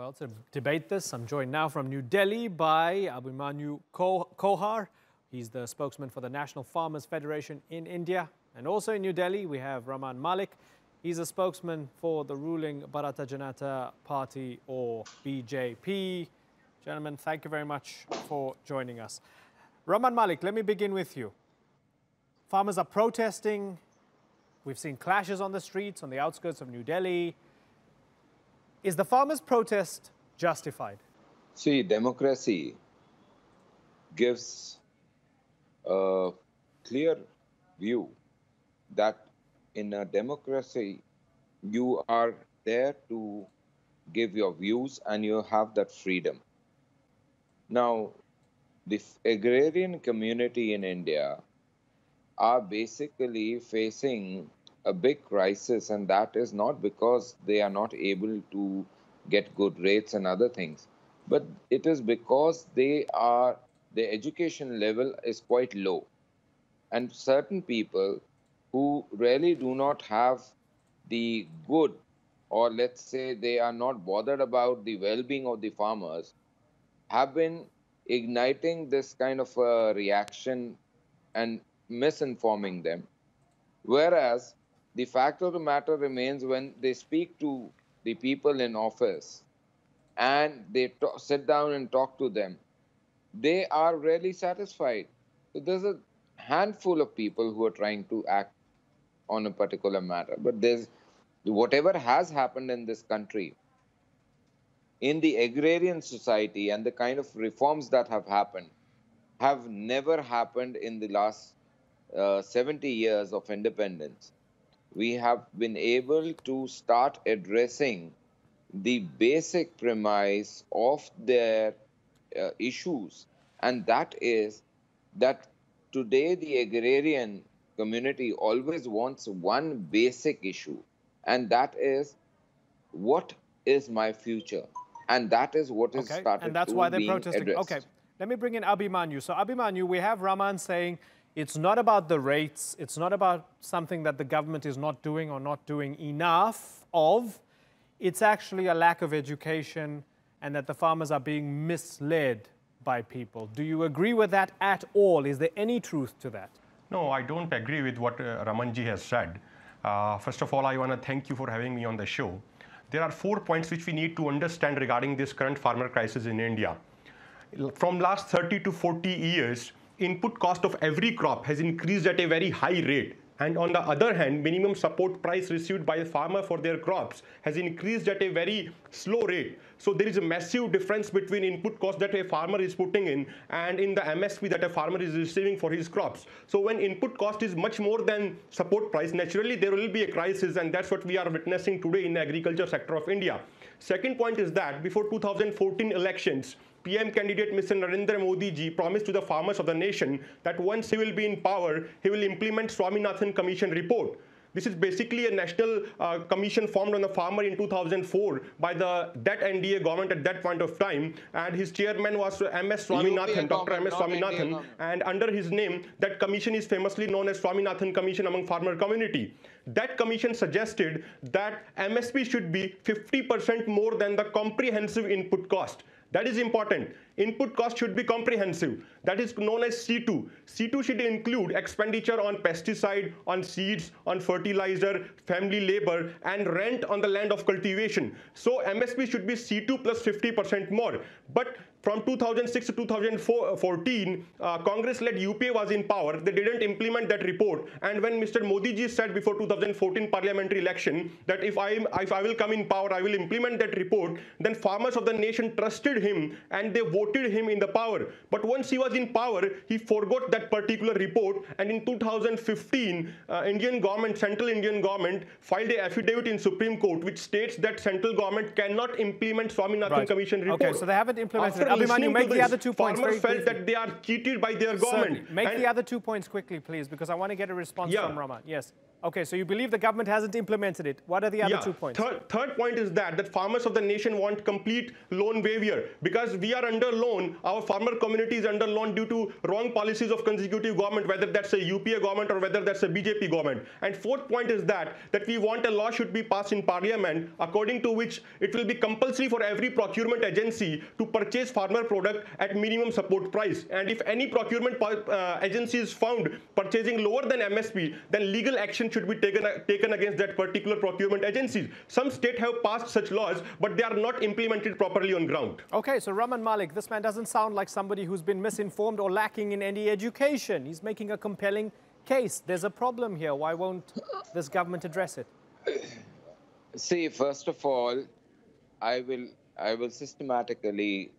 Well, to debate this, I'm joined now from New Delhi by Abhimanyu Kohar. He's the spokesman for the National Farmers Federation in India. And also in New Delhi, we have Raman Malik. He's a spokesman for the ruling Bharata Janata Party, or BJP. Gentlemen, thank you very much for joining us. Raman Malik, let me begin with you. Farmers are protesting. We've seen clashes on the streets, on the outskirts of New Delhi. Is the farmers' protest justified? See, democracy gives a clear view that in a democracy, you are there to give your views and you have that freedom. Now, the agrarian community in India are basically facing a big crisis, and that is not because they are not able to get good rates and other things, but it is because their education level is quite low. And certain people who really do not have the good, or let's say they are not bothered about the well-being of the farmers, have been igniting this kind of a reaction and misinforming them. Whereas the fact of the matter remains, when they speak to the people in office and they sit down and talk to them, they are really satisfied. So there's a handful of people who are trying to act on a particular matter. But there's whatever has happened in this country, in the agrarian society, and the kind of reforms that have happened have never happened in the last 70 years of independence. We have been able to start addressing the basic premise of their issues. And that is that today the agrarian community always wants one basic issue, and that is, what is my future? And that is what is started and that's why they're being protesting. addressed. Okay, let me bring in Abhimanyu. So Abhimanyu, we have Raman saying it's not about the rates, it's not about something that the government is not doing or not doing enough of. It's actually a lack of education and that the farmers are being misled by people. Do you agree with that at all? Is there any truth to that? No, I don't agree with what Ramanji has said. First of all, I want to thank you for having me on the show. There are 4 points which we need to understand regarding this current farmer crisis in India. From last 30 to 40 years, input cost of every crop has increased at a very high rate. And on the other hand, minimum support price received by the farmer for their crops has increased at a very slow rate. So there is a massive difference between input cost that a farmer is putting in and in the MSP that a farmer is receiving for his crops. So when input cost is much more than support price, naturally there will be a crisis, and that's what we are witnessing today in the agriculture sector of India. Second point is that before 2014 elections, PM candidate Mr. Narendra Modi ji promised to the farmers of the nation that once he will be in power, he will implement Swaminathan Commission report. This is basically a national commission formed on the farmer in 2004 by that NDA government at that point of time, and his chairman was MS Swaminathan, Dr. MS Swaminathan, and under his name, that commission is famously known as Swaminathan Commission among farmer community. That commission suggested that MSP should be 50% more than the comprehensive input cost. That is important. Input cost should be comprehensive. That is known as C2. C2 should include expenditure on pesticide, on seeds, on fertilizer, family labor, and rent on the land of cultivation. So MSP should be C2 plus 50% more. But from 2006 to 2014, Congress-led UPA was in power. They didn't implement that report. And when Mr. Modi ji said before 2014 parliamentary election that if I will come in power, I will implement that report, then farmers of the nation trusted him and they voted him in the power. But once he was in power, he forgot that particular report. And in 2015, Central Indian government filed an affidavit in Supreme Court which states that central government cannot implement Swaminathan Commission report. Okay, so they haven't implemented it. After Abhimanyu, make the other 2 points. Farmers felt that they are cheated by their government. Make the other 2 points quickly, please, because I want to get a response from Raman. Yes. Okay, so you believe the government hasn't implemented it. What are the other 2 points? Third point is that farmers of the nation want complete loan waiver because we are under loan. Our farmer community is under loan due to wrong policies of consecutive government, whether that's a UPA government or whether that's a BJP government. And fourth point is that we want a law should be passed in parliament according to which it will be compulsory for every procurement agency to purchase farmer product at minimum support price. And if any procurement agency is found purchasing lower than MSP, then legal action should be taken against that particular procurement agencies. Some states have passed such laws, but they are not implemented properly on ground. Okay, so Raman Malik, this man doesn't sound like somebody who's been misinformed or lacking in any education. He's making a compelling case. There's a problem here. Why won't this government address it? See, first of all, I will systematically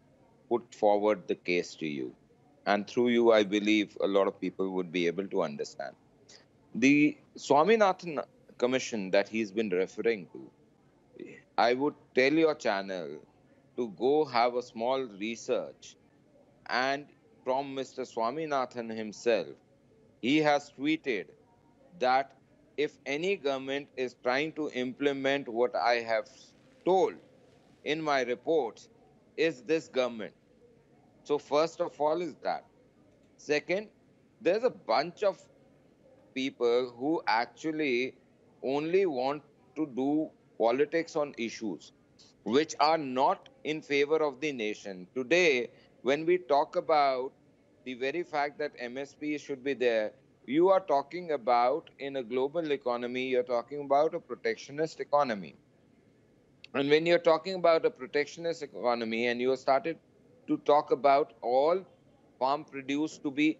put forward the case to you. And through you, I believe a lot of people would be able to understand. The Swaminathan Commission that he's been referring to, I would tell your channel to go have a small research. And from Mr. Swaminathan himself, he has tweeted that if any government is trying to implement what I have told in my reports, is this government. So first of all is that. Second, there's a bunch of people who actually only want to do politics on issues which are not in favor of the nation. Today, when we talk about the very fact that MSP should be there, you are talking about, in a global economy, you're talking about a protectionist economy. And when you're talking about a protectionist economy and you have started to talk about all farm produce to be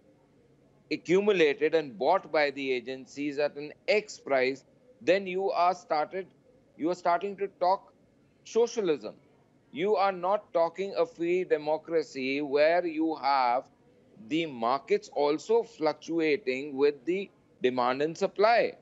accumulated and bought by the agencies at an X price, then you are starting to talk socialism. You are not talking a free democracy where you have the markets also fluctuating with the demand and supply.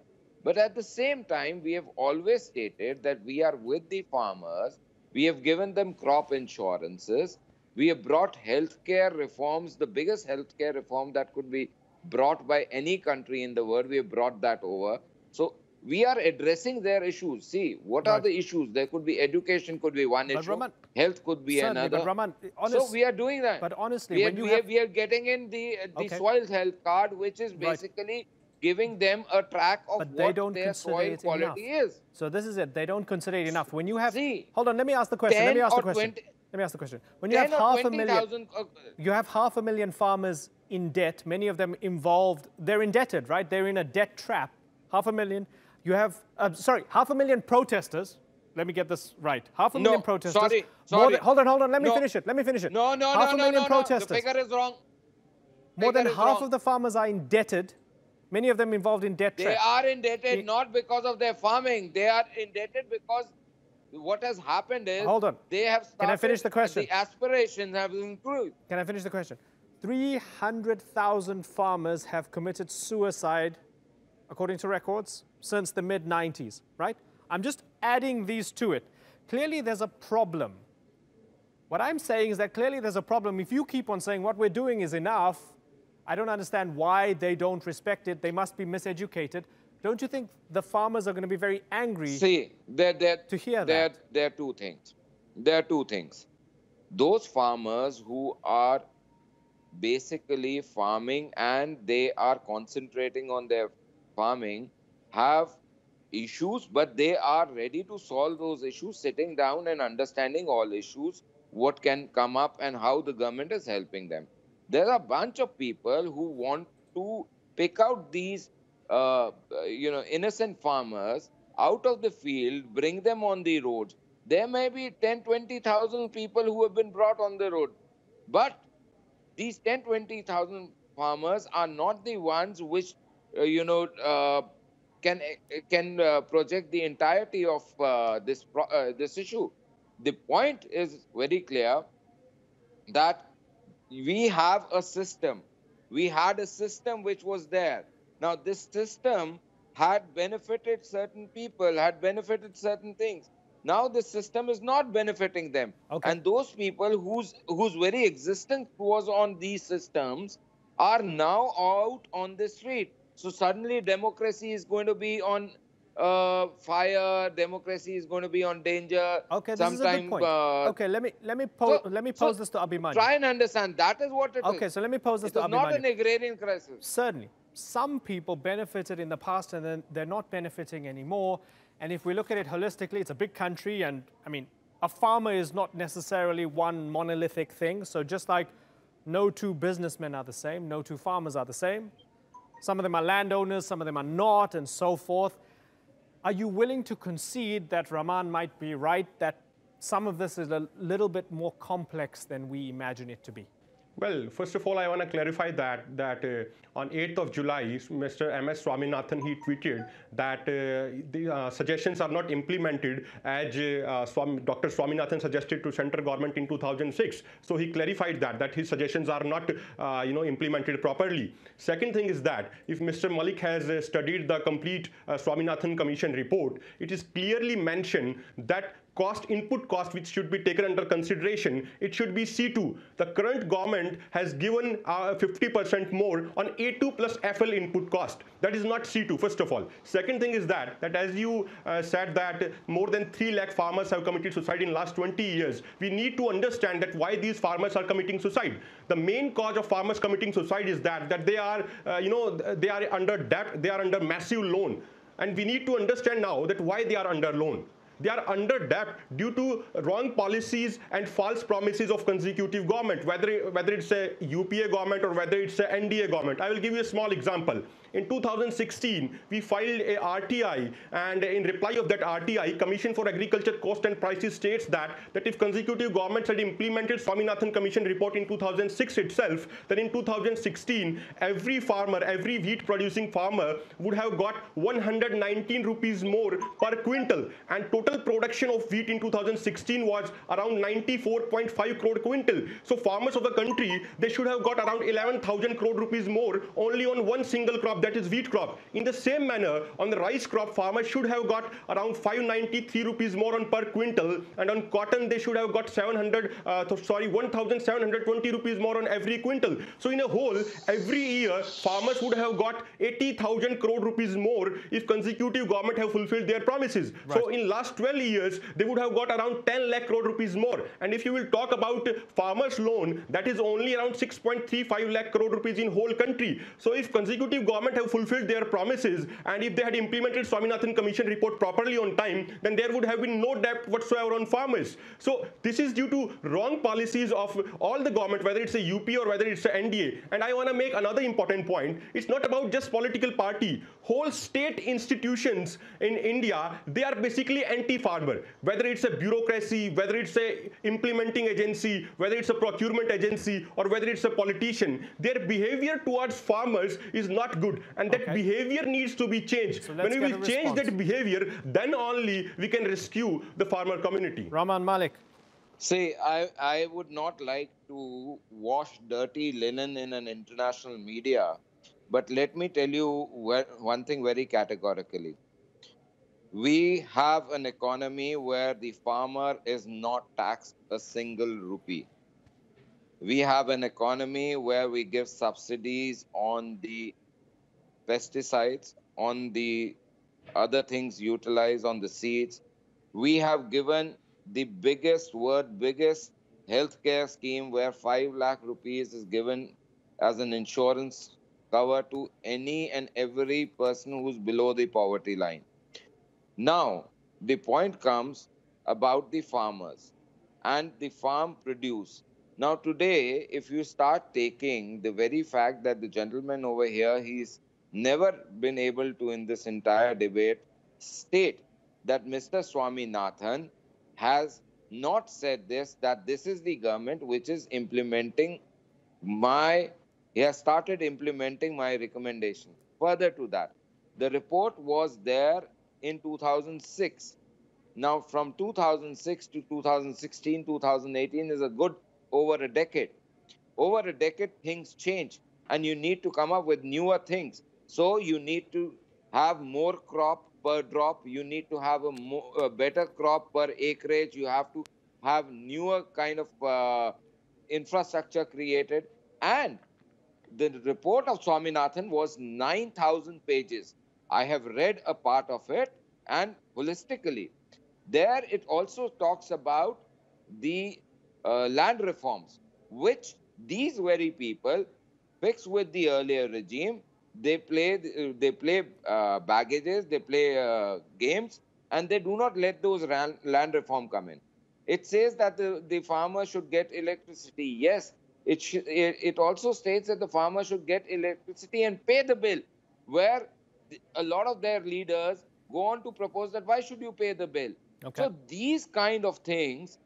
But at the same time, we have always stated that we are with the farmers. We have given them crop insurances. We have brought healthcare reforms, the biggest healthcare reform that could be brought by any country in the world. We have brought that over. So we are addressing their issues. See, what are the issues? There could be education, could be one issue. Raman, health could be another. But Raman, so we are doing that. But honestly, we are getting in the soil health card, which is basically giving them a track of what their soil quality is. So this is it. They don't consider it enough. When you have, hold on, let me ask the question. Let me ask the question. When you have half a million, you have 500,000 farmers in debt. Many of them involved. They're indebted, right? They're in a debt trap. 500,000. You have, 500,000 protesters. Let me get this right. 500,000 protesters. Sorry. Hold on. Let me finish it. No. 500,000 protesters. The figure is wrong. More than half of the farmers are indebted. Many of them involved in debt trap. They are indebted not because of their farming. They are indebted because what has happened is they have started. Can I finish the question? The aspirations have improved. Can I finish the question? 300,000 farmers have committed suicide, according to records, since the mid-90s, right? I'm just adding these to it. Clearly, there's a problem. What I'm saying is that clearly there's a problem. If you keep on saying what we're doing is enough, I don't understand why they don't respect it. They must be miseducated. Don't you think the farmers are going to be very angry to hear that? There are two things. There are two things. Those farmers who are basically farming and they are concentrating on their farming have issues, but they are ready to solve those issues, sitting down and understanding all issues, what can come up and how the government is helping them. There are a bunch of people who want to pick out these innocent farmers out of the field, bring them on the roads. There may be 10, 20,000 people who have been brought on the road. But these 10, 20,000 farmers are not the ones which, can project the entirety of this issue. The point is very clear that we have a system. We had a system which was there. Now, this system had benefited certain people, had benefited certain things. Now, the system is not benefiting them. And those people whose very existence was on these systems are now out on the street. So suddenly democracy is going to be on fire, democracy is going to be on danger. Okay, this is a good Sometime, point. Okay, let me so pose this to Abhimanyu. try and understand. That is what it is. Okay, so let me pose this It to is not Abhimanyu. an agrarian crisis. Certainly, some people benefited in the past and then they're not benefiting anymore. And if we look at it holistically, it's a big country, and I mean, a farmer is not necessarily one monolithic thing. So just like no two businessmen are the same, no two farmers are the same. Some of them are landowners, some of them are not, and so forth. Are you willing to concede that Raman might be right, that some of this is a little bit more complex than we imagine it to be? Well, first of all, I want to clarify that on 8th of July, Mr. M.S. Swaminathan, he tweeted that the suggestions are not implemented as Dr. Swaminathan suggested to central government in 2006. So he clarified that his suggestions are not implemented properly. Second thing is that if Mr. Malik has studied the complete Swaminathan Commission report, it is clearly mentioned that input cost which should be taken under consideration, it should be C2. The current government has given 50% more on A2 plus FL input cost. That is not C2, first of all. Second thing is that as you said that more than 3 lakh farmers have committed suicide in last 20 years, we need to understand that why these farmers are committing suicide. The main cause of farmers committing suicide is that they are, they are under debt, they are under massive loan. And we need to understand now that why they are under loan. They are under debt due to wrong policies and false promises of consecutive government, whether it's a UPA government or whether it's a NDA government. I will give you a small example. In 2016, we filed a RTI, and in reply of that RTI, Commission for Agriculture Cost and Prices states that if consecutive governments had implemented Swaminathan Commission report in 2006 itself, then in 2016, every farmer, every wheat producing farmer would have got 119 rupees more per quintal, and total production of wheat in 2016 was around 94.5 crore quintal. So farmers of the country, they should have got around 11,000 crore rupees more only on one single crop, that is wheat crop. In the same manner, on the rice crop, farmers should have got around 593 rupees more on per quintal, and on cotton they should have got 1,720 rupees more on every quintal. So in a whole, every year farmers would have got 80,000 crore rupees more if consecutive government have fulfilled their promises. Right. So in last 12 years, they would have got around 10 lakh crore rupees more. And if you will talk about farmers loan, that is only around 6.35 lakh crore rupees in whole country. So if consecutive government have fulfilled their promises, and if they had implemented Swaminathan Commission report properly on time, then there would have been no debt whatsoever on farmers. So this is due to wrong policies of all the government, whether it's a UP or whether it's a NDA. And I want to make another important point. It's not about just political party. Whole state institutions in India, they are basically anti-farmer. Whether it's a bureaucracy, whether it's a implementing agency, whether it's a procurement agency, or whether it's a politician, their behavior towards farmers is not good. And that behavior needs to be changed. So when we will change that behavior, then only we can rescue the farmer community. Raman Malik. See, I would not like to wash dirty linen in an international media, but let me tell you one thing very categorically. We have an economy where the farmer is not taxed a single rupee. We have an economy where we give subsidies on the pesticides, on the other things utilized, on the seeds. We have given the biggest healthcare scheme where 5 lakh rupees is given as an insurance cover to any and every person who's below the poverty line. Now, the point comes about the farmers and the farm produce. Now, today, if you start taking the very fact that the gentleman over here, he's never been able to, in this entire debate, state that Mr. Swaminathan has not said this, that this is the government which is implementing he has started implementing my recommendation. Further to that, the report was there in 2006. Now, from 2006 to 2016, 2018 is a good over a decade. Over a decade, things change, and you need to come up with newer things. So you need to have more crop per drop. You need to have a better crop per acreage. You have to have newer kind of infrastructure created. And the report of Swaminathan was 9,000 pages. I have read a part of it, and holistically. There it also talks about the land reforms, which these very people fix with the earlier regime. They play baggages, they play games, and they do not let those land reform come in. It says that the farmer should get electricity. Yes, it also states that the farmer should get electricity and pay the bill, where a lot of their leaders go on to propose that why should you pay the bill? Okay. So these kind of things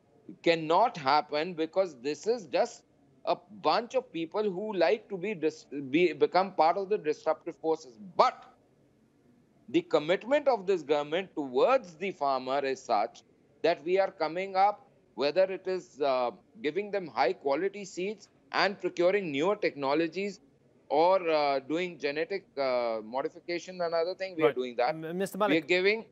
cannot happen, because this is just a bunch of people who like to become part of the disruptive forces. But the commitment of this government towards the farmer is such that we are coming up, whether it is giving them high quality seeds and procuring newer technologies, or doing genetic modification. Another thing, we are doing that. Mr. We are Malik, giving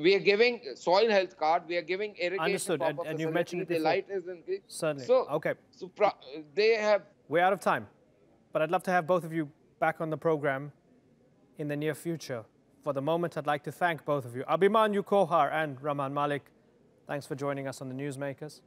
we are giving soil health card. We are giving irrigation. Understood. Proper And you mentioned it the before. light is increased. Certainly. So, okay. So they have. We're out of time, but I'd love to have both of you back on the program in the near future. For the moment, I'd like to thank both of you, Abhimanyu Kohar and Raman Malik. Thanks for joining us on the Newsmakers.